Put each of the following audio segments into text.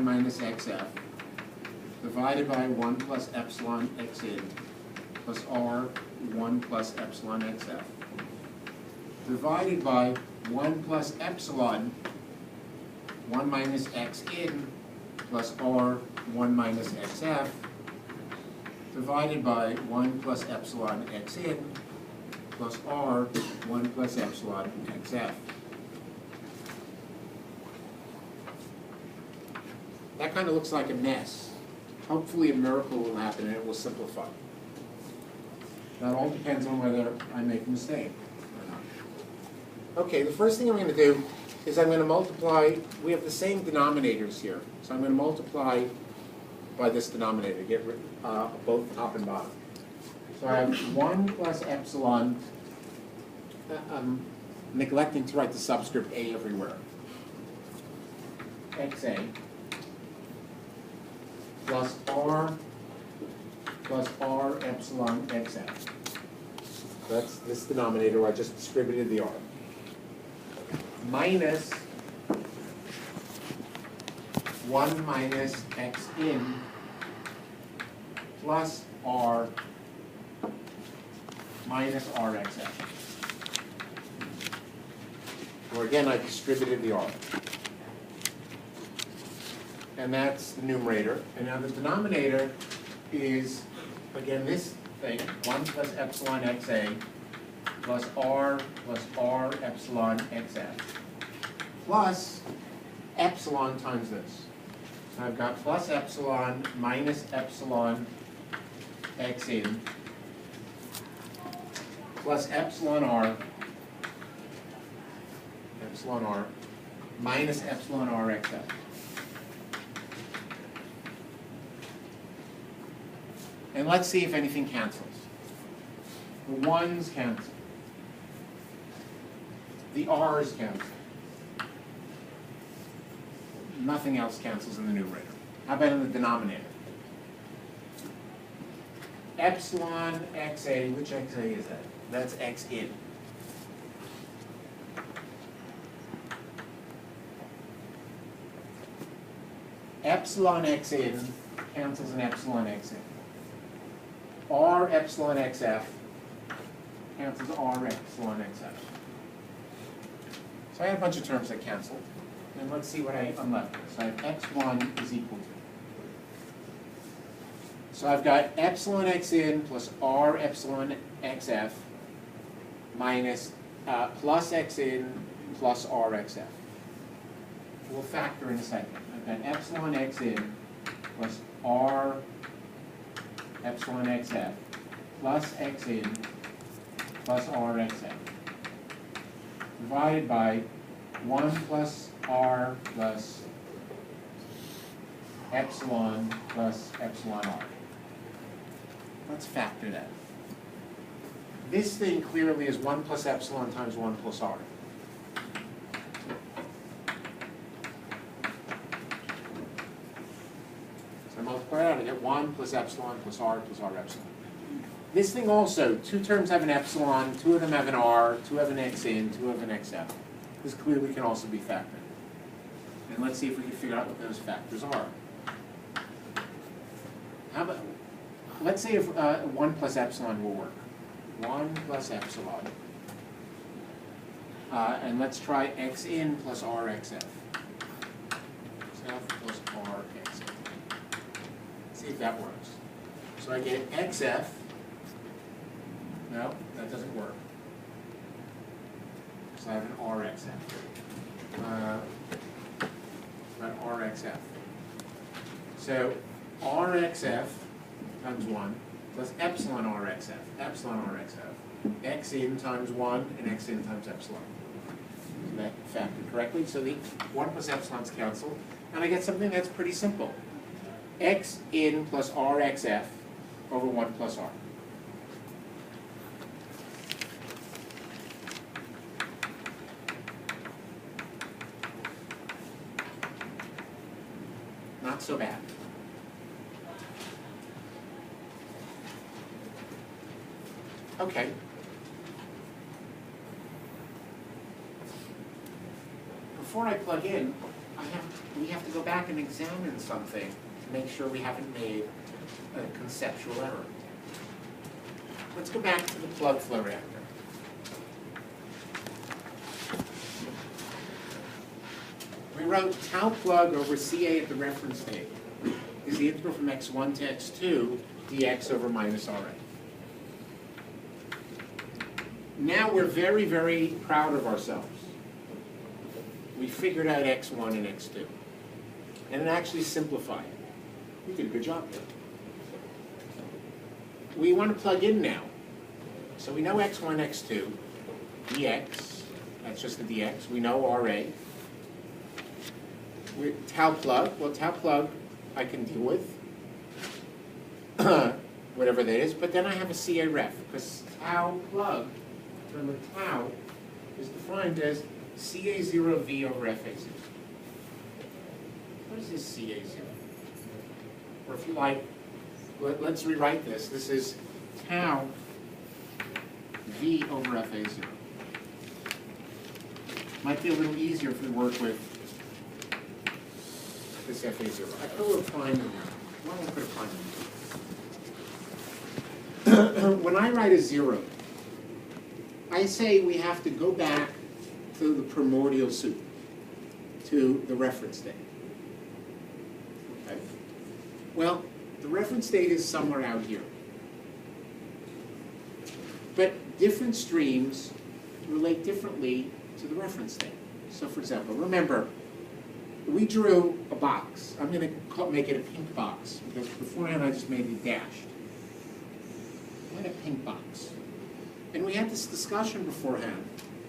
minus xf divided by 1 plus epsilon x in plus r 1 plus epsilon xf divided by 1 plus epsilon 1 minus x in plus r 1 minus xf divided by 1 plus epsilon x in plus r 1 plus epsilon xf. That kind of looks like a mess. Hopefully a miracle will happen and it will simplify. That all depends on whether I make a mistake or not. Okay, the first thing I'm going to do is I'm going to multiply. We have the same denominators here. So I'm going to multiply by this denominator, get rid both top and bottom. So I have 1 plus epsilon. I'm neglecting to write the subscript a everywhere. xa plus r epsilon xf. That's this denominator where I just distributed the r. Minus 1 minus x in plus r minus rxf. Or again, I distributed the r. And that's the numerator. And now the denominator is, again, this thing, 1 plus epsilon xa plus r epsilon xf plus epsilon times this. So I've got plus epsilon minus epsilon x in plus epsilon r minus epsilon r xf. And let's see if anything cancels. The 1's cancel. The r's cancel. Nothing else cancels in the numerator. How about in the denominator? Epsilon xa, which xa is that? That's x in. Epsilon x in cancels an epsilon x in. R epsilon xf cancels R epsilon xf. So I have a bunch of terms that cancel. And let's see what I'm left with. So I have x1 is equal to. So I've got epsilon x in plus R epsilon xf minus plus x in plus R xf. We'll factor in a second. I've got epsilon x in plus R epsilon xf plus x in plus r xf divided by 1 plus r plus epsilon r. Let's factor that. This thing clearly is 1 plus epsilon times 1 plus r. Multiply it out, I get 1 plus epsilon plus r epsilon. This thing also, two terms have an epsilon, two of them have an r, two have an x in, two have an xf. This clearly can also be factored. And let's see if we can figure out what those factors are. How about, let's say if 1 plus epsilon will work. 1 plus epsilon. And let's try x in plus r xf. xf plus r xf. See if that works. So I get xf. No, that doesn't work. So I have an rxf. An rxf. So rxf times 1 plus epsilon rxf. Epsilon rxf. X in times 1 and x in times epsilon. So that factored correctly. So the 1 plus epsilon's cancel. And I get something that's pretty simple. X in plus rxf over 1 plus r. Not so bad. Okay. Before I plug in, I have we have to go back and examine something to make sure we haven't made a conceptual error. Let's go back to the plug flow reactor. We wrote tau plug over Ca at the reference state is the integral from x1 to x2 dx over minus Ra. Now we're very, very proud of ourselves. We figured out x1 and x2. And it actually simplified. We did a good job there. We want to plug in now. So we know x1, x2, dx, that's just the dx. We know Ra. Tau plug, well, tau plug I can deal with, whatever that is, but then I have a Ca ref, because tau plug, remember tau, is defined as Ca0V over Fa0. What is this Ca0? Or if you like, let's rewrite this. This is tau V over Fa0. Might be a little easier if we work with this Fa0. I put a little prime in there. Why don't I put a prime in there? When I write a 0, I say we have to go back to the primordial soup, to the reference state. Okay. Well, the reference state is somewhere out here. But different streams relate differently to the reference state. So for example, remember, we drew a box. I'm going to make it a pink box, because beforehand I just made it dashed. And a pink box. And we had this discussion beforehand,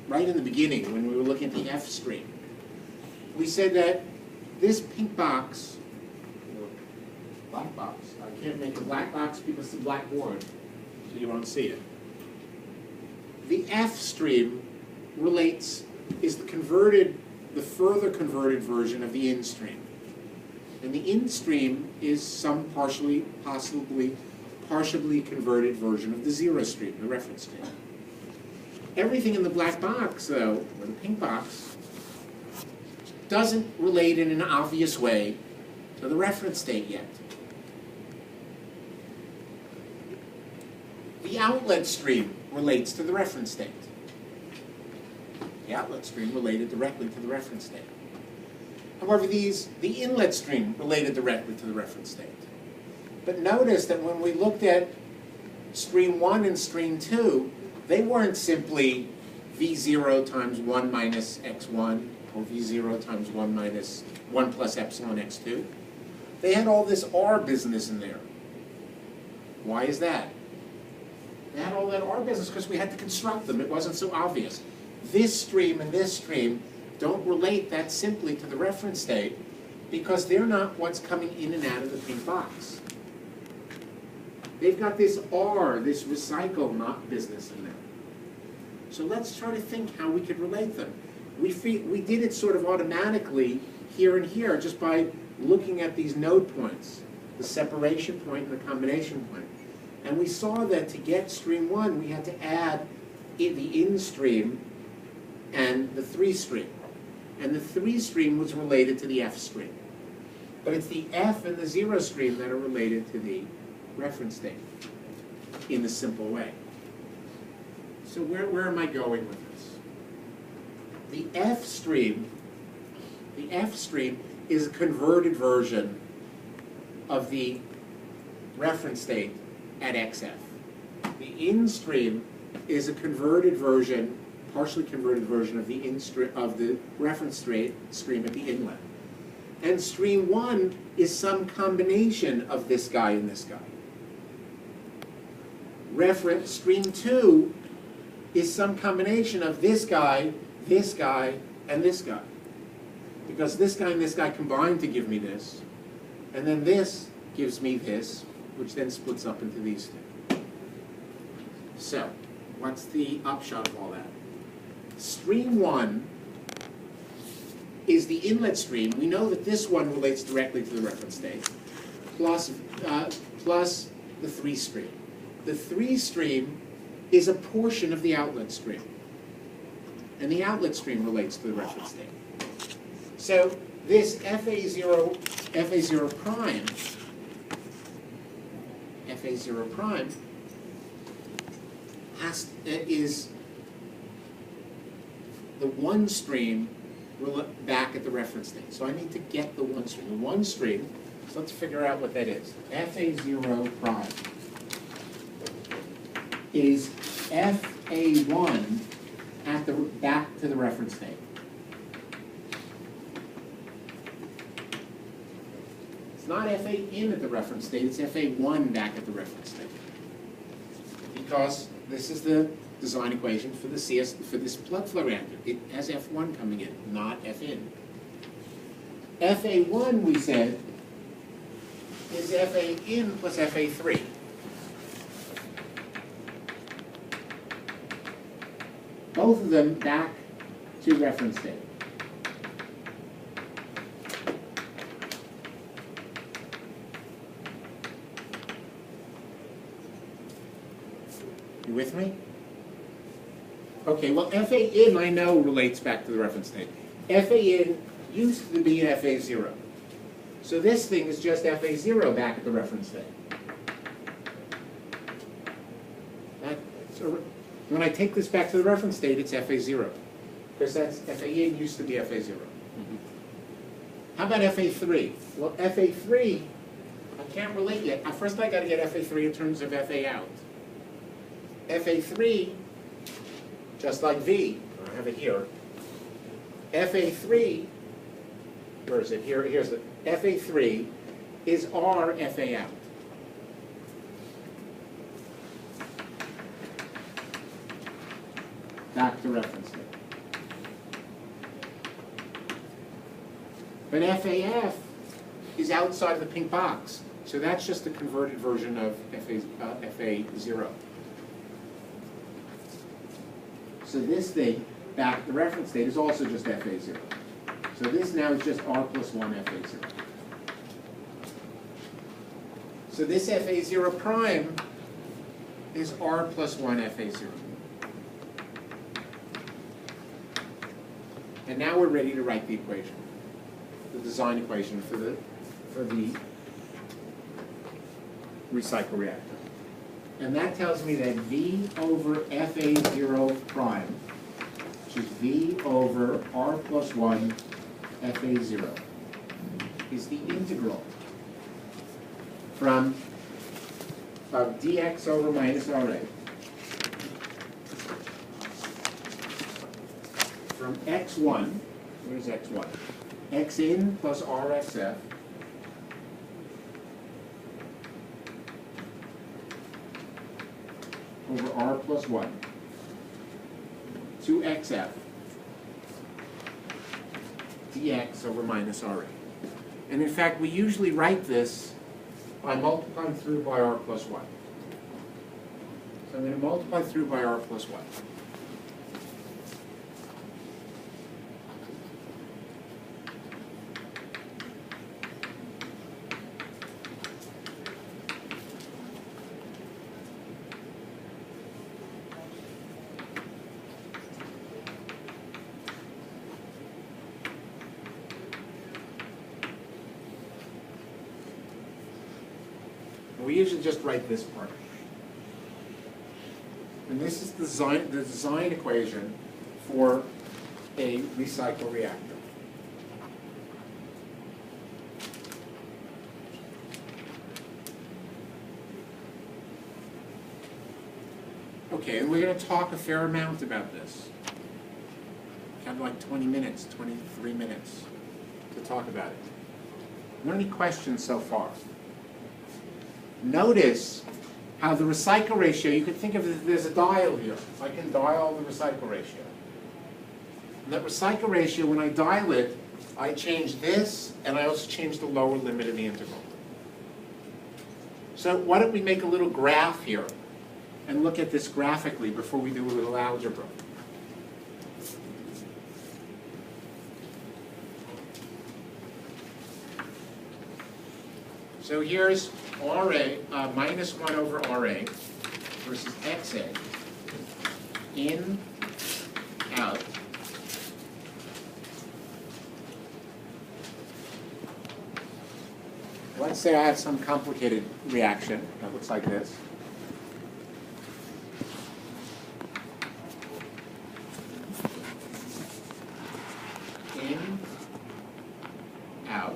right in the beginning, when we were looking at the F stream. We said that this pink box, or black box, I can't make a black box because it's a blackboard, so you won't see it. The F stream is the further converted version of the in stream. And the in stream is some partially converted version of the zero stream, the reference stream. Everything in the black box, though, or the pink box, doesn't relate in an obvious way to the reference state yet. The outlet stream relates to the reference state. The outlet stream related directly to the reference state. However, the inlet stream related directly to the reference state. But notice that when we looked at stream 1 and stream 2, they weren't simply V0 times 1 minus x1, or V0 times 1 minus 1 plus epsilon x2. They had all this R business in there. Why is that? They had all that R business because we had to construct them. It wasn't so obvious. This stream and this stream don't relate that simply to the reference state because they're not what's coming in and out of the pink box. They've got this R, this recycle not business in there. So let's try to think how we could relate them. We did it sort of automatically here and here just by looking at these node points, the separation point and the combination point. And we saw that to get stream 1, we had to add the in stream and the 3 stream. And the 3 stream was related to the F stream. But it's the F and the 0 stream that are related to the reference state in a simple way. So where am I going with this? The F stream is a converted version of the reference state at XF. The in stream is a converted version, partially converted version of the reference stream at the inlet. And stream 1 is some combination of this guy and this guy. Stream 2 is some combination of this guy, and this guy. Because this guy and this guy combine to give me this, and then this gives me this, which then splits up into these two. So, what's the upshot of all that? Stream 1 is the inlet stream. We know that this one relates directly to the reference state, plus the 3 stream. The 3 stream is a portion of the outlet stream. And the outlet stream relates to the reference state. So this FA0 prime is the one stream back at the reference state. So I need to get the one stream. The one stream, so let's figure out what that is. FA0 prime is FA1 at the back to the reference state. It's not FA in at the reference state, it's FA1 back at the reference state. Because this is the design equation for the for this plug flow reactor. It has F1 coming in, not F in. FA1, we said, is FA in plus FA3. Both of them back to reference state. You with me? Okay, well, FA in I know relates back to the reference state. FA in used to be FA0. So this thing is just FA0 back at the reference state. When I take this back to the reference state, it's FA0. Because that's FA in used to be FA0. Mm-hmm. How about FA3? Well, FA3, I can't relate yet. First I got to get FA3 in terms of FA out. FA3, just like V, I have it here. FA3, where is it? Here's the FA3 is R FA out. Back to reference state. But FAF is outside of the pink box, so that's just a converted version of FA0. So this thing, back at the reference state, is also just FA0. So this now is just R plus 1 FA0. So this FA0 prime is R plus 1 FA0. And now we're ready to write the equation, the design equation for the recycle reactor. And that tells me that V over FA0 prime, which is V over R plus 1 FA0, is the integral from dx over minus RA from x1, where's x1? X in plus RXF over R plus 1 to XF dx over minus RA. And in fact, we usually write this by multiplying through by R plus 1. So I'm going to multiply through by R plus 1. We usually just write this part. And this is the design equation for a recycle reactor. Okay, and we're going to talk a fair amount about this. Kind of like 20 minutes, 23 minutes to talk about it. Are there any questions so far? Notice how the recycle ratio, you could think of it, there's a dial here. I can dial the recycle ratio. And that recycle ratio, when I dial it, I change this, and I also change the lower limit of the integral. So why don't we make a little graph here and look at this graphically before we do a little algebra. So here's RA, minus 1 over RA versus XA, in, out, Let's say I have some complicated reaction that looks like this. In, out.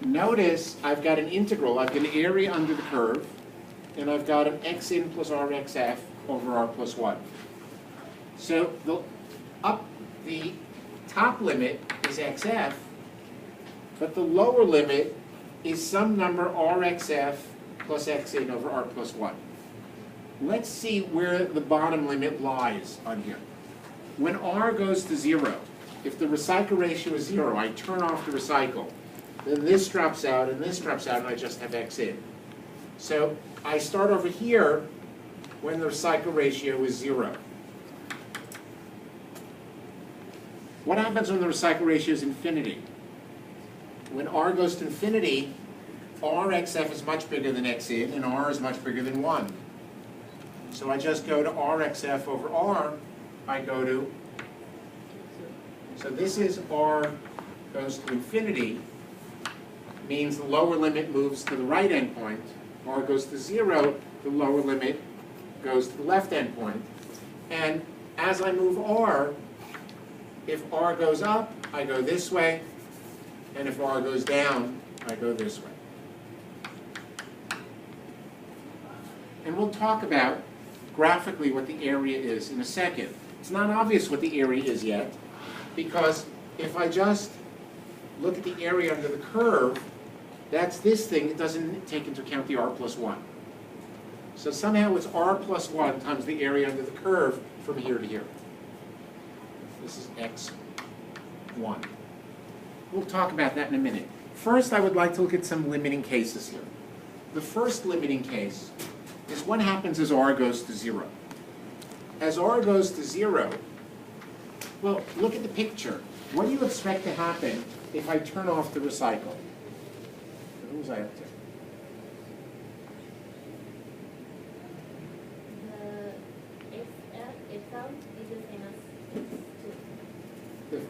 Notice I've got an integral. I've got an area under the curve, and I've got an x in plus rxf over r plus 1. So the top limit is xf, but the lower limit is some number rxf plus x in over r plus 1. Let's see where the bottom limit lies on here. When r goes to 0, if the recycle ratio is 0, I turn off the recycle. Then this drops out, and this drops out, and I just have x in. So I start over here when the recycle ratio is 0. What happens when the recycle ratio is infinity? When r goes to infinity, rxf is much bigger than x in, and r is much bigger than 1. So I just go to rxf over r, I go to, so this is r goes to infinity, means the lower limit moves to the right endpoint. R goes to 0, the lower limit goes to the left endpoint. And as I move r, if r goes up, I go this way, and if r goes down, I go this way. And we'll talk about graphically what the area is in a second. It's not obvious what the area is yet, because if I just look at the area under the curve, that's this thing. It doesn't take into account the r plus 1. So somehow it's r plus 1 times the area under the curve from here to here. This is x1. We'll talk about that in a minute. First, I would like to look at some limiting cases here. The first limiting case is what happens as r goes to 0. As r goes to 0, well, look at the picture. What do you expect to happen if I turn off the recycle? What was I up to?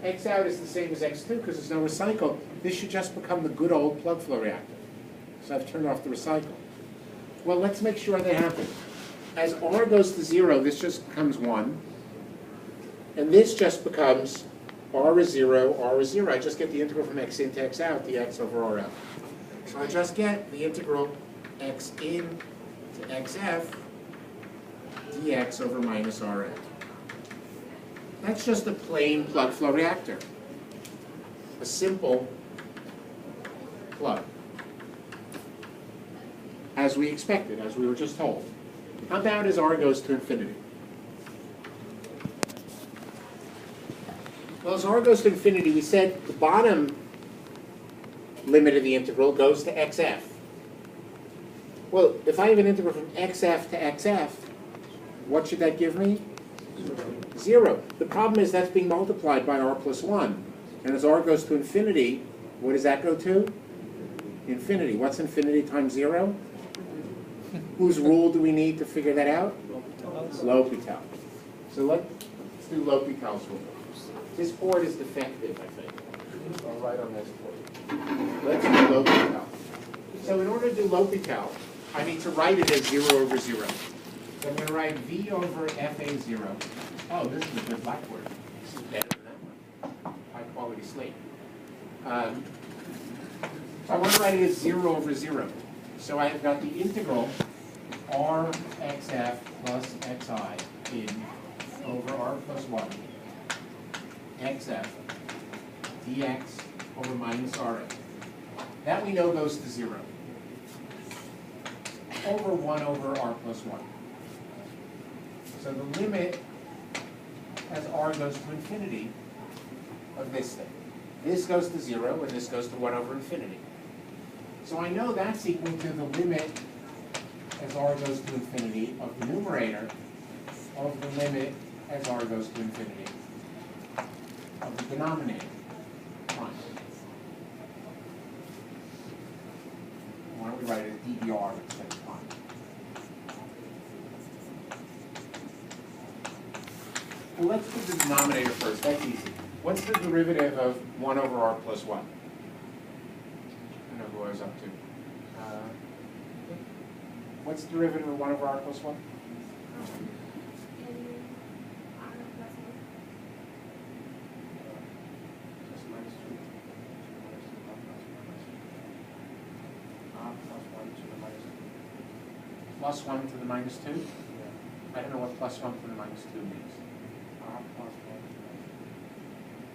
X out is the same as x2. If x out is the same as x2 because there's no recycle, this should just become the good old plug flow reactor. So I've turned off the recycle. Well, let's make sure that happens. As r goes to 0, this just becomes 1. And this just becomes r is 0, r is 0. I just get the integral from x in to x out, dx over r out. So I just get the integral x in to xf dx over minus r out. That's just a plain plug flow reactor. A simple plug. As we expected, as we were just told. How about as r goes to infinity? Well, as r goes to infinity, we said the bottom limit of the integral goes to xf. Well, if I have an integral from xf to xf, what should that give me? 0. The problem is that's being multiplied by r plus 1. And as r goes to infinity, what does that go to? Infinity. What's infinity times 0? Whose rule do we need to figure that out? L'Hopital. So let's do L'Hopital's rule. This board is defective, I think. I'll write on this board. Let's do L'Hopital. So in order to do L'Hopital, I need to write it as 0 over 0. So I'm going to write v over fa0. Oh, this is a good blackboard. This is better than that one. High quality slate. So I want to write it as 0 over 0. So I have got the integral rxf plus xi in over r plus 1 xf dx over minus rx. That we know goes to 0. Over 1 over r plus 1. So the limit as r goes to infinity of this thing. This goes to 0 and this goes to 1 over infinity. So I know that's equal to the limit as r goes to infinity of the numerator of the limit as r goes to infinity of the denominator. Fine. Why don't we write it as dER instead of pi? Well, let's do the denominator first. That's easy. What's the derivative of 1 over r plus 1? I don't know who I was up to. What's the derivative of 1 over r plus 1? Plus 1 to the minus 2? I don't know what plus 1 to the minus 2 means.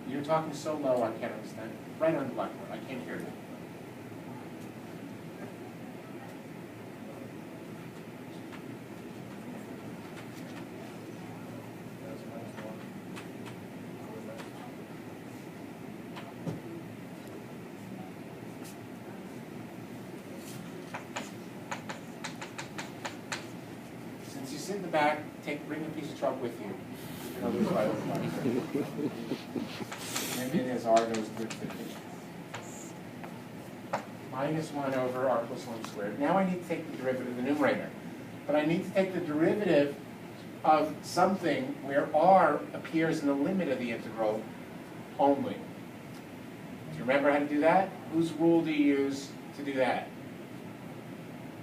You're talking so low I can't understand. Right on the blackboard, I can't hear you. Since you sit in the back, bring a piece of chalk with you. You know, there's right on the blackboard. And then as r goes through 50. Minus 1 over r plus 1 squared. Now I need to take the derivative of the numerator. But I need to take the derivative of something where r appears in the limit of the integral only. Do you remember how to do that? Whose rule do you use to do that?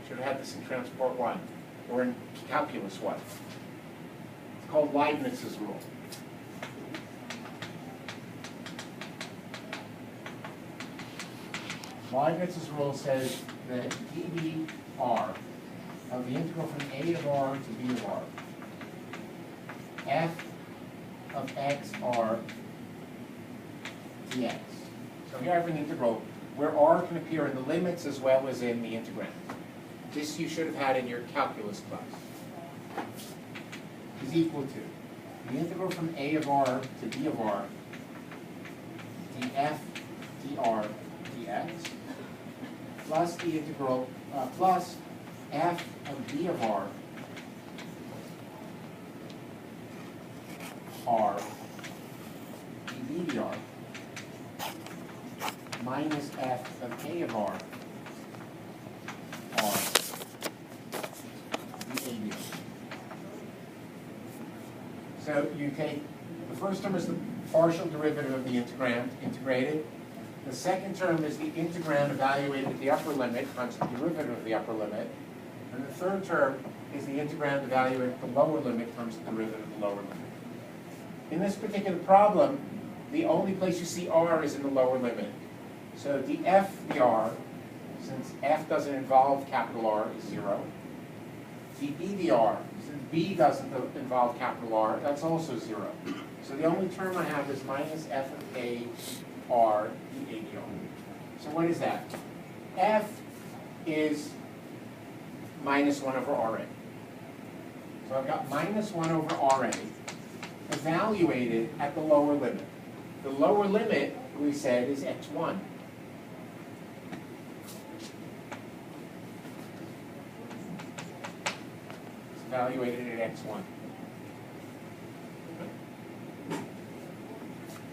Should have had this in transport 1 or in calculus 1. It's called Leibniz's rule. Leibniz's rule says that dBr of the integral from a of r to b of r, f of x r dx. So here I have an integral where r can appear in the limits as well as in the integrand. This you should have had in your calculus class. Is equal to the integral from a of r to b of r df dr dx plus the integral plus f of b of r db dr minus f of a of r dA dr. So you take, the first term is the partial derivative of the integrand, integrated. The second term is the integrand evaluated at the upper limit times the derivative of the upper limit. And the third term is the integrand evaluated at the lower limit times the derivative of the lower limit. In this particular problem, the only place you see r is in the lower limit. So df dr, since f doesn't involve capital R, is 0. dB dr, since b doesn't involve capital R, that's also 0. So the only term I have is minus f of a r dA dr. So what is that? F is minus 1 over Ra. So I've got minus 1 over Ra evaluated at the lower limit. The lower limit, we said, is x1. It's evaluated at x1.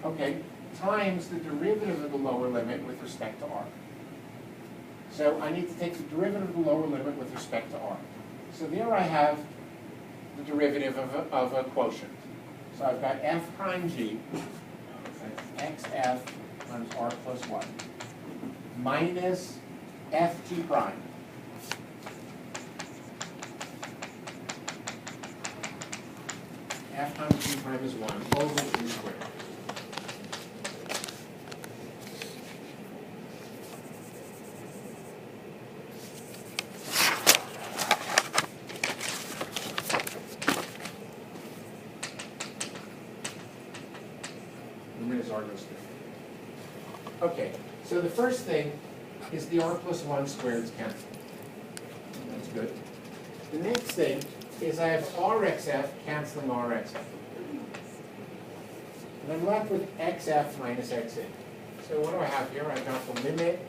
Okay, times the derivative of the lower limit with respect to r. So I need to take the derivative of the lower limit with respect to r. So there I have the derivative of a quotient. So I've got f prime g, that's xf times r plus 1, minus ft prime. F times g prime is 1 over 3 squared. Okay, so the first thing is the r plus 1 squared is canceled. That's good. The next thing is I have rxf canceling rxf. And I'm left with xf minus xin. So what do I have here? I've got the limit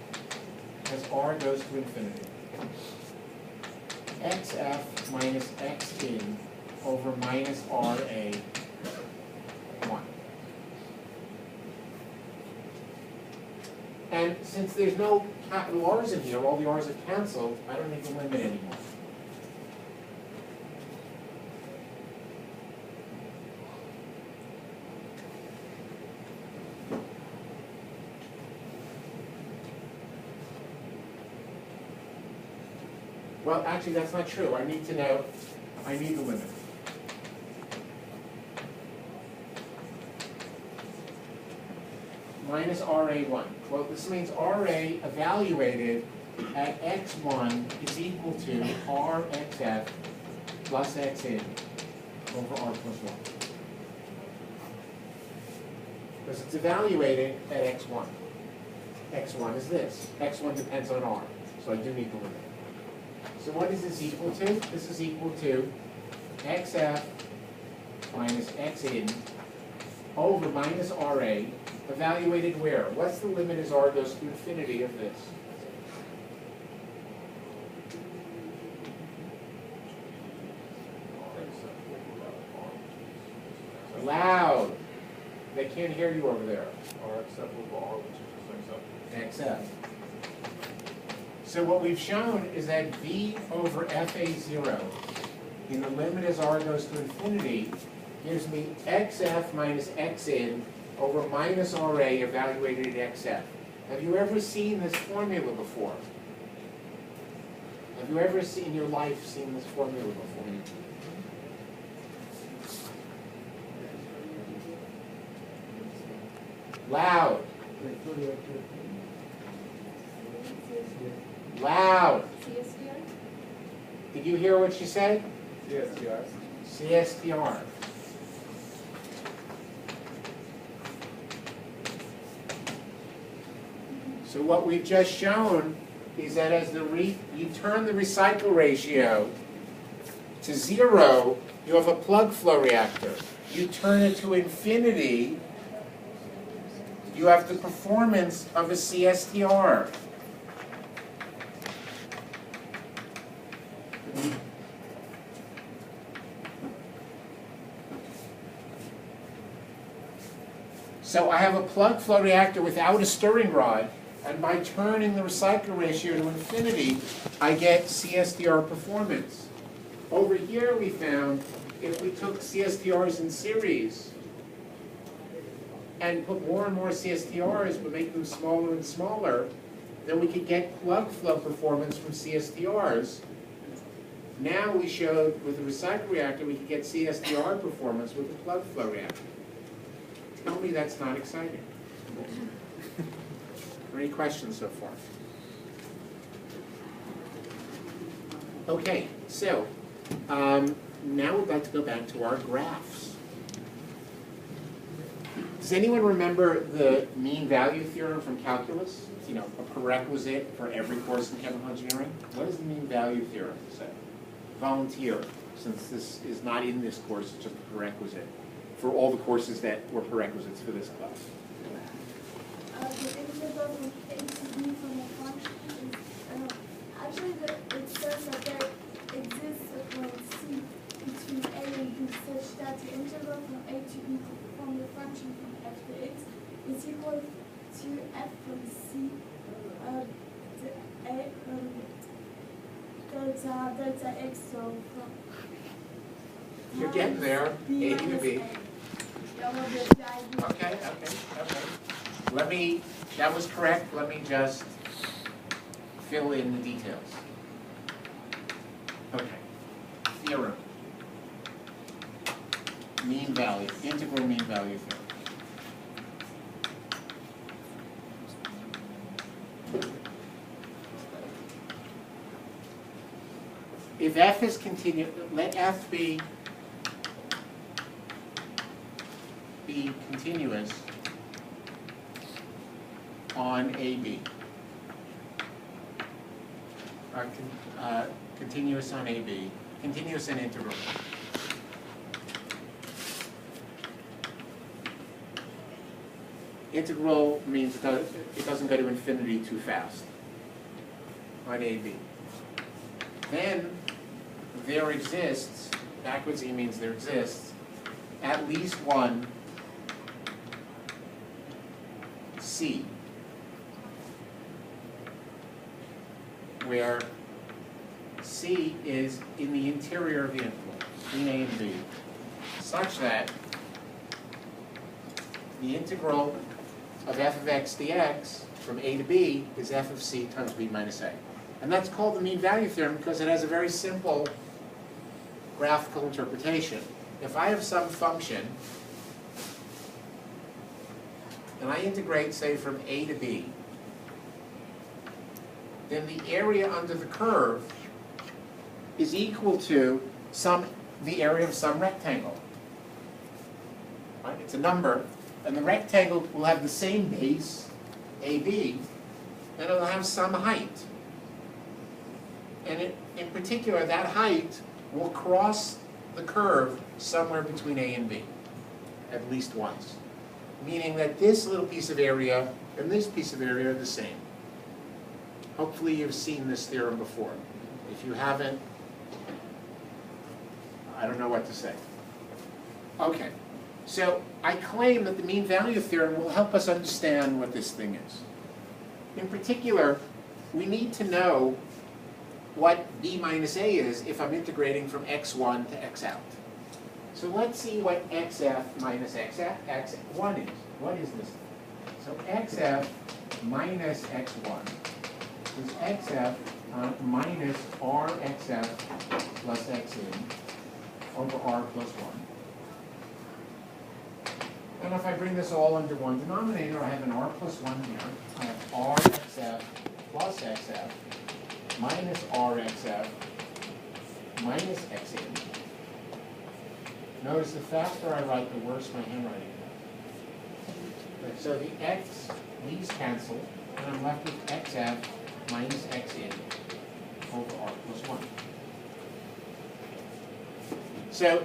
as r goes to infinity. xf minus xin over minus ra 1. And since there's no capital R's in here, all the R's are canceled, I don't need the limit anymore. Well, actually, that's not true. I need to know, I need the limit. Minus RA1. Well, this means RA evaluated at x1 is equal to RXF plus Xn over R plus 1. Because it's evaluated at x1. x1 is this. x1 depends on R, so I do need the limit. So what is this equal to? This is equal to XF minus Xn over minus RA, evaluated where? What's the limit as R goes to infinity of this? Loud. They can't hear you over there. RXF over R, which is just XF. So what we've shown is that V over FA0 in the limit as R goes to infinity gives me XF minus Xn over minus RA evaluated at XF. Have you ever seen this formula before? Have you ever in your life seen this formula before? Loud. Loud. CSDR? Did you hear what she said? CSTR. CSTR. So what we've just shown is that as you turn the recycle ratio to 0, you have a plug flow reactor. You turn it to infinity, you have the performance of a CSTR. So I have a plug flow reactor without a stirring rod, and by turning the recycle ratio to infinity, I get CSTR performance. Over here we found if we took CSTRs in series and put more and more CSTRs, but make them smaller and smaller, then we could get plug flow performance from CSTRs. Now we showed with the recycle reactor we could get CSTR performance with the plug flow reactor. Tell me that's not exciting. Any questions so far? Okay, so now we'd like to go back to our graphs. Does anyone remember the mean value theorem from calculus? You know, a prerequisite for every course in chemical engineering. What does the mean value theorem say? Volunteer, since this is not in this course, it's just a prerequisite for all the courses that were prerequisites for this class. The integral from a to b from a function is, actually it says that there exists a point c between a and b such that the integral from a to b from the function from f to x is equal to f from c delta x, so from You're getting there, A to B. Okay. That was correct. Let me just fill in the details. Okay. Theorem. Mean value, integral mean value theorem. If f is continuous, let f be continuous on AB. Continuous on AB. Continuous and integral. Integral means it doesn't go to infinity too fast on AB. Then there exists, backwards E means there exists, at least one C, where C is in the interior of the interval, between A and B, such that the integral of f of x dx from A to B is f of c times b minus a. And that's called the mean value theorem because it has a very simple graphical interpretation. If I have some function, and I integrate, say, from A to B, then the area under the curve is equal to the area of some rectangle. Right? It's a number, and the rectangle will have the same base, AB, and it'll have some height. And in particular, that height will cross the curve somewhere between A and B, at least once. Meaning that this little piece of area and this piece of area are the same. Hopefully you've seen this theorem before. If you haven't, I don't know what to say. Okay, so I claim that the mean value theorem will help us understand what this thing is. In particular, we need to know what b minus a is if I'm integrating from x1 to x out. So let's see what xf minus x1 is. What is this? So xf minus x1 is xf minus rxf plus x in over r plus 1. And if I bring this all under one denominator, I have an r plus 1 here. I have rxf plus xf minus rxf minus x in. Notice the faster I write, the worse my handwriting is. So the x, these cancel, and I'm left with xf minus x in over r plus 1. So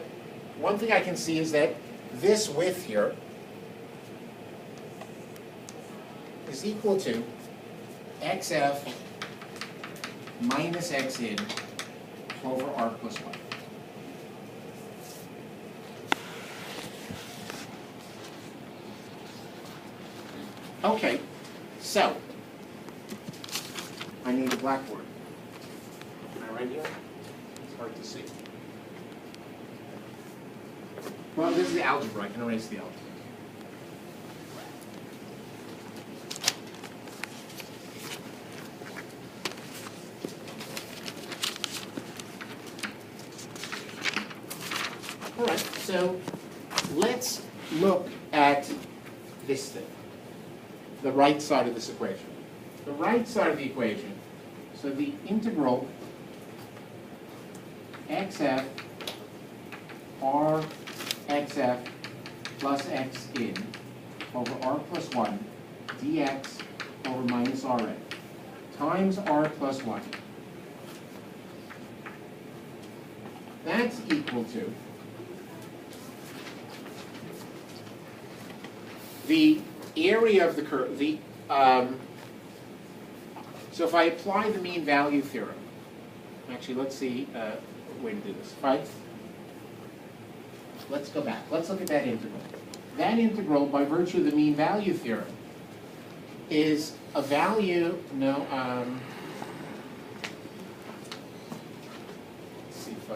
one thing I can see is that this width here is equal to xf minus x in over r plus 1. Okay, so I need a blackboard. Am I right here? It's hard to see. Well, this is the algebra. I can erase the algebra. All right, so let's look at this thing, the right side of this equation. The right side of the equation, so the integral xf r xf plus x in over r plus 1 dx over minus rn times r plus 1. That's equal to the area of the curve, so if I apply the mean value theorem, actually let's see a way to do this. Right? Let's go back. Let's look at that integral. That integral, by virtue of the mean value theorem, is a value, let's see if I...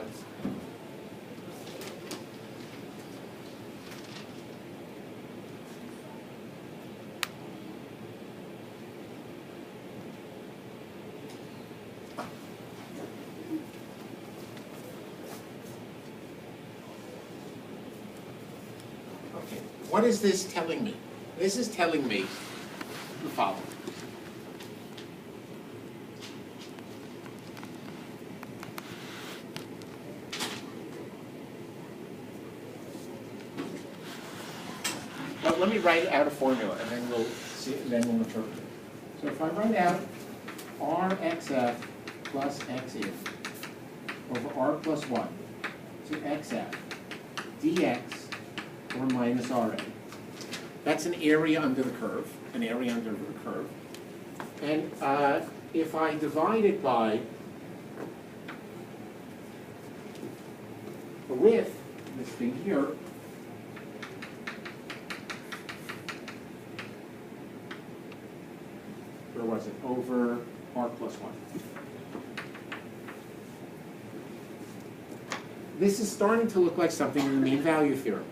What is this telling me? This is telling me the following. But let me write out a formula, and then we'll see. Then we'll interpret it. So if I write out rxf plus x in over r plus 1 to xf dx or minus Rn. That's an area under the curve, an area under the curve. And if I divide it by the width, this thing here, where was it? Over r plus 1. This is starting to look like something in the mean value theorem.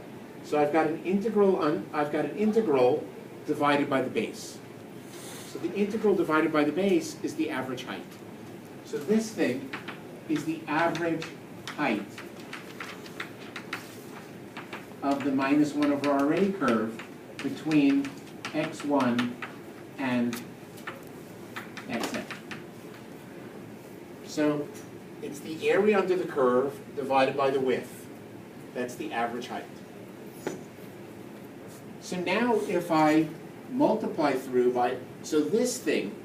So I've got an integral divided by the base. So the integral divided by the base is the average height. So this thing is the average height of the -1/RA curve between x1 and xn. So it's the area under the curve divided by the width. That's the average height. So now if I multiply through by, so this thing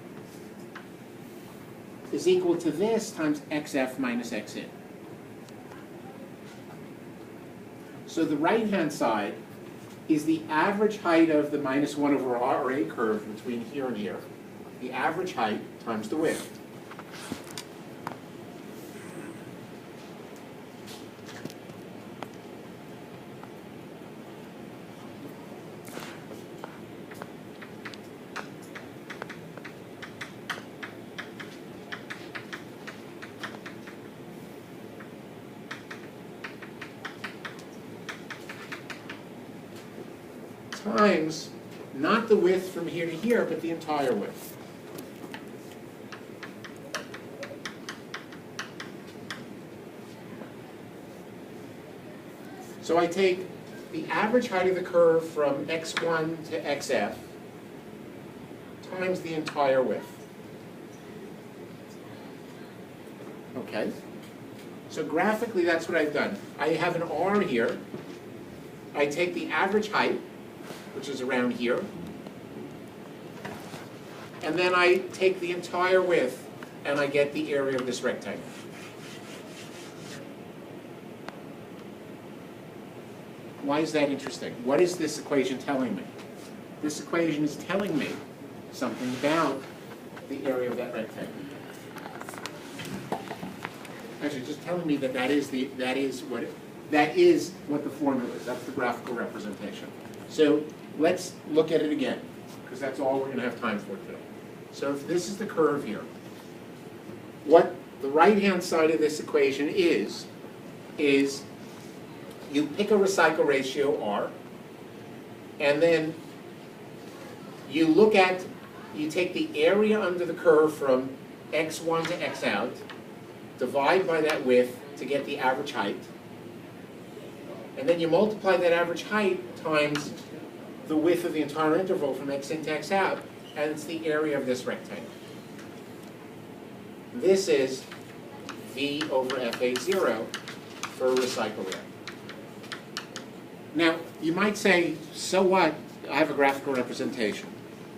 is equal to this times xf minus xn. So the right-hand side is the average height of the -1/RA curve between here and here. The average height times the width. Times, not the width from here to here, but the entire width. So I take the average height of the curve from x1 to xf times the entire width. Okay? So graphically, that's what I've done. I have an R here. I take the average height, which is around here, and then I take the entire width and I get the area of this rectangle. Why is that interesting? What is this equation telling me? This equation is telling me something about the area of that rectangle. Actually, just telling me that that is what the formula is. That's the graphical representation. So let's look at it again, because that's all we're going to have time for today. So if this is the curve here, what the right-hand side of this equation is you pick a recycle ratio R, and then you take the area under the curve from x1 to x out, divide by that width to get the average height, and then you multiply that average height times the width of the entire interval from x in to x out, and it's the area of this rectangle. This is V over F80 for a recycle reactor. Now, you might say, so what? I have a graphical representation.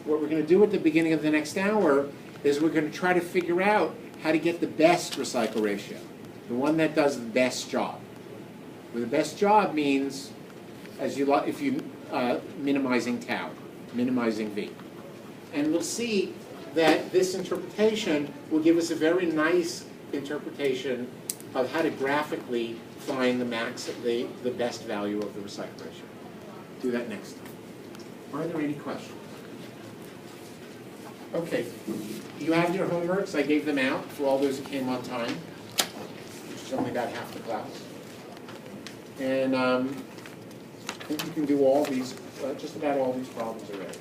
What we're going to do at the beginning of the next hour is we're going to try to figure out how to get the best recycle ratio, the one that does the best job. Well, the best job means, minimizing tau, minimizing V. And we'll see that this interpretation will give us a very nice interpretation of how to graphically find the best value of the recycle ratio. Do that next time. Are there any questions? Okay, you have your homeworks. I gave them out for all those who came on time, which is only about half the class. And I think you can do all these, just about all these problems already.